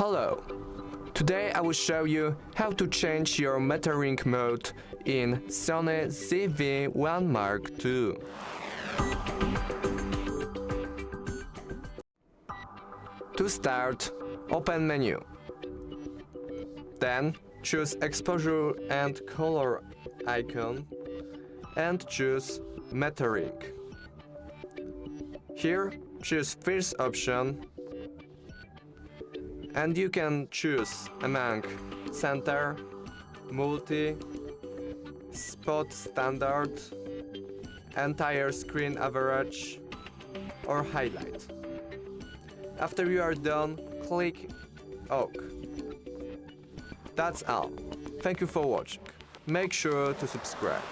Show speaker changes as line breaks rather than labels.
Hello! Today I will show you how to change your metering mode in SONY ZV-1 II. To start, open menu. Then choose exposure and color icon and choose metering. Here choose first option and you can choose among center, multi, spot standard, entire screen average or highlight. After you are done, click OK. That's all. Thank you for watching. Make sure to subscribe.